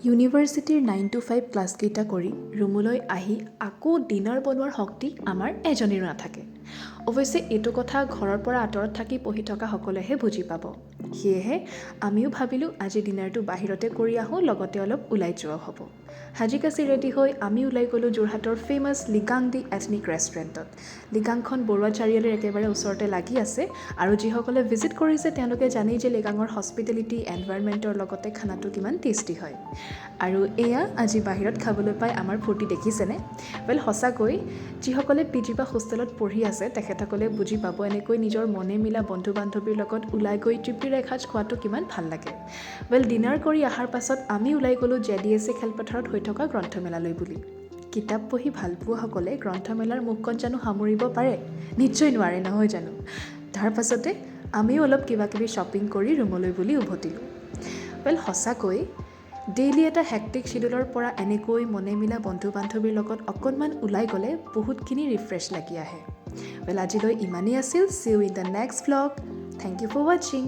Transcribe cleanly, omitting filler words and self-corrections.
ইউনিভাৰ্চিটিৰ 9 to 5 ক্লাছকেইটা কৰি ৰুমলৈ আহি আকৌ ডিনাৰ বনোৱাৰ শক্তি আমাৰ এজনীৰো নাথাকে। অৱশ্যে এইটো কথা ঘৰৰ পৰা আঁতৰত থাকি পঢ়ি থকা সকলেহে বুজি পাব। সেয়েহে আমিও ভাবিলোঁ আজি ডিনাৰটো বাহিৰতে কৰি আহোঁ, লগতে অলপ ওলাই যোৱাও হ'ব। সাজি কাচি ৰেডি হৈ আমি ওলাই গ'লোঁ যোৰহাটৰ ফেমাছ লিগাং দি এথনিক ৰেষ্টুৰেণ্টত। লিগাংখন বৰুৱা চাৰিআলিৰ একেবাৰে ওচৰতে লাগি আছে আৰু যিসকলে ভিজিট কৰিছে তেওঁলোকে জানেই যে লিগাঙৰ হস্পিটেলিটি এনভাইৰনমেণ্টৰ লগতে খানাটো কিমান টেষ্টি হয়। আৰু এয়া আজি বাহিৰত খাবলৈ পাই আমাৰ ফূৰ্তি দেখিছেনে? সঁচাকৈ যিসকলে পিজি বা হোষ্টেলত পঢ়ি আছে তেখেতসকলে বুজি পাব এনেকৈ নিজৰ মনে মিলা বন্ধু বান্ধৱীৰ লগত ওলাই গৈ তৃপ্তিৰে এসাঁজ খোৱাটো কিমান ভাল লাগে। ডিনাৰ কৰি অহাৰ পাছত আমি ওলাই গ'লোঁ JDSA খেলপথাৰত হৈ থকা গ্ৰন্থমেলালৈ বুলি। কিতাপ পঢ়ি ভাল পোৱাসকলে গ্ৰন্থমেলাৰ মুখখন জানো সামৰিব পাৰে? নিশ্চয় নোৱাৰে, নহয় জানো? তাৰ পাছতে আমিও অলপ কিবা কিবি শ্বপিং কৰি ৰুমলৈ বুলি উভতিলোঁ। সঁচাকৈ ডেইলি এটা হেক্টিক শ্বিডিউলৰ পৰা এনেকৈ মনে মিলা বন্ধু বান্ধৱীৰ লগত অকণমান ওলাই গ'লে বহুতখিনি ৰিফ্ৰেছ লাগি আহে। আজিলৈ ইমানেই আছিল। See you in the next vlog. Thank you for watching.